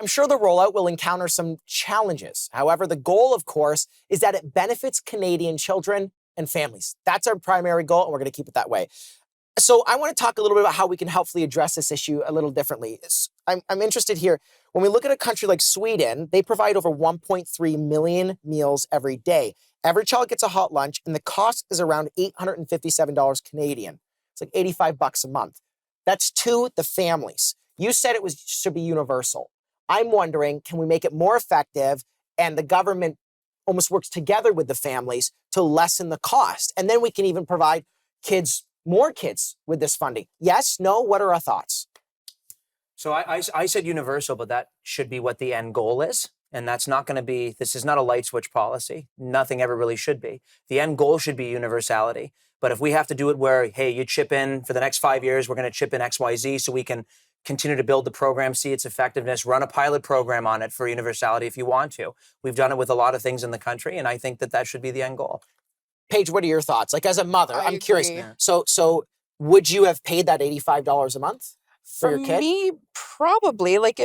I'm sure the rollout will encounter some challenges. However, the goal, of course, is that it benefits Canadian children and families. That's our primary goal, and we're going to keep it that way. So I want to talk a little bit about how we can helpfully address this issue a little differently. I'm interested here. When we look at a country like Sweden, they provide over 1.3 million meals every day. Every child gets a hot lunch, and the cost is around $857 Canadian. It's like $85 a month. That's to the families. You said should be universal. I'm wondering, can we make it more effective and the government almost works together with the families to lessen the cost? And then we can even provide more kids with this funding. Yes, no, what are our thoughts? So I said universal, but that should be what the end goal is. And that's not going to be, this is not a light switch policy. Nothing ever really should be. The end goal should be universality. But if we have to do it where, hey, you chip in for the next 5 years, we're going to chip in XYZ so we can continue to build the program, see its effectiveness, run a pilot program on it for universality if you want to. We've done it with a lot of things in the country, and I think that should be the end goal. Paige, what are your thoughts? Like, as a mother, I'm curious. Yeah. So would you have paid that $85 a month for your kid? For me, probably. Like,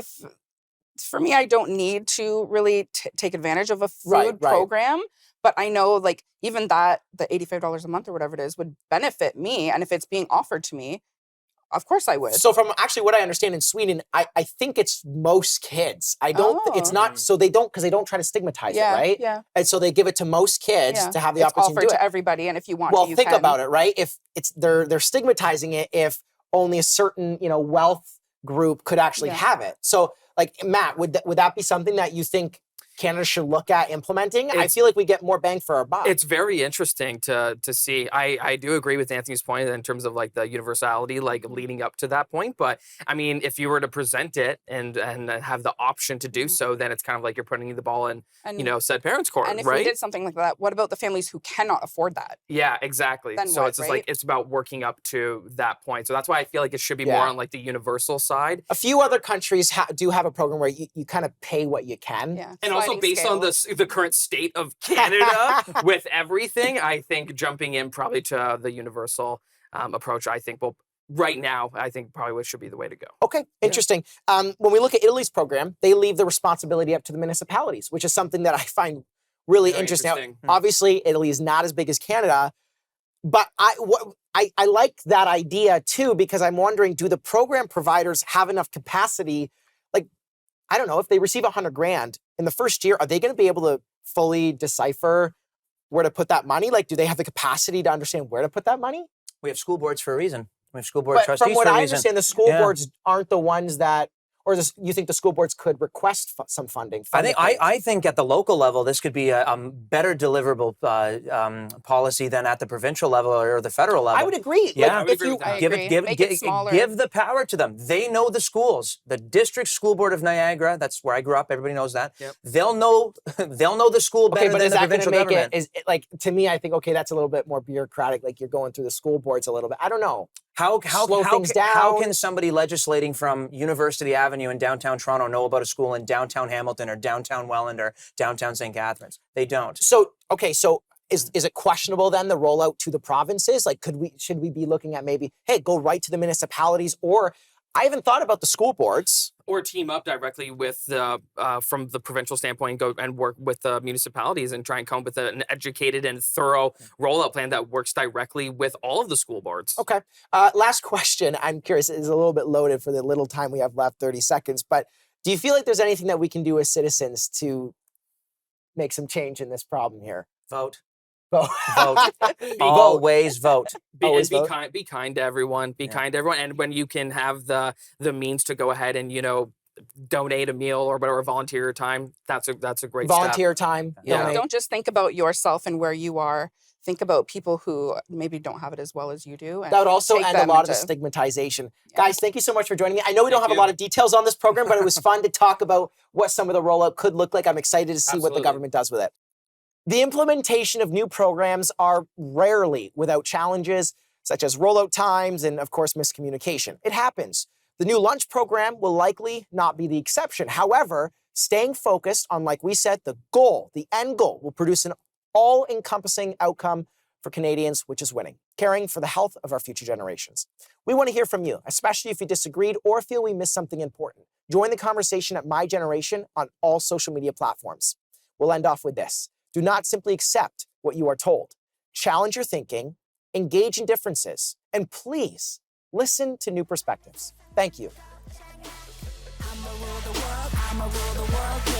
for me, I don't need to really take advantage of a food program. But I know, like, even that, the $85 a month or whatever it is, would benefit me. And if it's being offered to me, of course I would. So from actually what I understand in Sweden, I think it's most kids. It's not, so because they don't try to stigmatize it, right? Yeah. And so they give it to most kids to have the opportunity to do it. It's offered to everybody, and if you want well, to, you think can. about it, right? If they're stigmatizing it if only a certain, wealth group could actually have it. So like, Matt, would that be something that you think Canada should look at implementing? I feel like we get more bang for our buck. It's very interesting to see. I do agree with Anthony's point in terms of like the universality, like leading up to that point. But I mean, if you were to present it and have the option to do so, then it's kind of like you're putting the ball in, said parents' court, and if right? we did something like that, what about the families who cannot afford that? Yeah, exactly. Then so what, it's just right? like, it's about working up to that point. So that's why I feel like it should be more on like the universal side. A few other countries do have a program where you kind of pay what you can. Yeah. And also based on the current state of Canada with everything, I think jumping in probably to the universal approach, I think right now, I think probably what should be the way to go. Okay, interesting. When we look at Italy's program, they leave the responsibility up to the municipalities, which is something that I find really interesting. Now, obviously, Italy is not as big as Canada, but I like that idea too, because I'm wondering, do the program providers have enough capacity? Like, I don't know, if they receive $100,000 in the first year, are they going to be able to fully decipher where to put that money? Like, do they have the capacity to understand where to put that money? We have school boards for a reason. We have school board trustees for a reason. From what I understand, the school boards aren't the ones that, or you think the school boards could request some funding? I think at the local level, this could be a better deliverable policy than at the provincial level or the federal level. I would agree. Yeah, like, give the power to them. They know the schools. The district school board of Niagara, that's where I grew up. Everybody knows that. Yep. They'll know the school better than the provincial government. To me, I think, okay, that's a little bit more bureaucratic. Like, you're going through the school boards a little bit. I don't know. How can somebody legislating from University Avenue in downtown Toronto know about a school in downtown Hamilton or downtown Welland or downtown St. Catharines? They don't. So is it questionable then, the rollout to the provinces? Like, should we be looking at maybe, hey, go right to the municipalities? Or I haven't thought about the school boards. Or team up directly with from the provincial standpoint, go and work with the municipalities and try and come up with an educated and thorough rollout plan that works directly with all of the school boards. Okay. Last question. I'm curious, it's a little bit loaded for the little time we have left, 30 seconds, but do you feel like there's anything that we can do as citizens to make some change in this problem here? Vote. Vote. Always vote. Be kind to everyone. Be kind to everyone. And when you can have the means to go ahead and, donate a meal or whatever, volunteer your time, that's a great volunteer step. Time. Yeah. Don't just think about yourself and where you are. Think about people who maybe don't have it as well as you do. And that would also end a lot of the stigmatization. Yeah. Guys, thank you so much for joining me. I know we don't have a lot of details on this program, but it was fun to talk about what some of the rollout could look like. I'm excited to see what the government does with it. The implementation of new programs are rarely without challenges, such as rollout times and, of course, miscommunication. It happens. The new lunch program will likely not be the exception. However, staying focused on, like we said, the end goal, will produce an all-encompassing outcome for Canadians, which is winning, caring for the health of our future generations. We want to hear from you, especially if you disagreed or feel we missed something important. Join the conversation at My Generation on all social media platforms. We'll end off with this. Do not simply accept what you are told. Challenge your thinking, engage in differences, and please listen to new perspectives. Thank you. I'ma rule the world, yeah.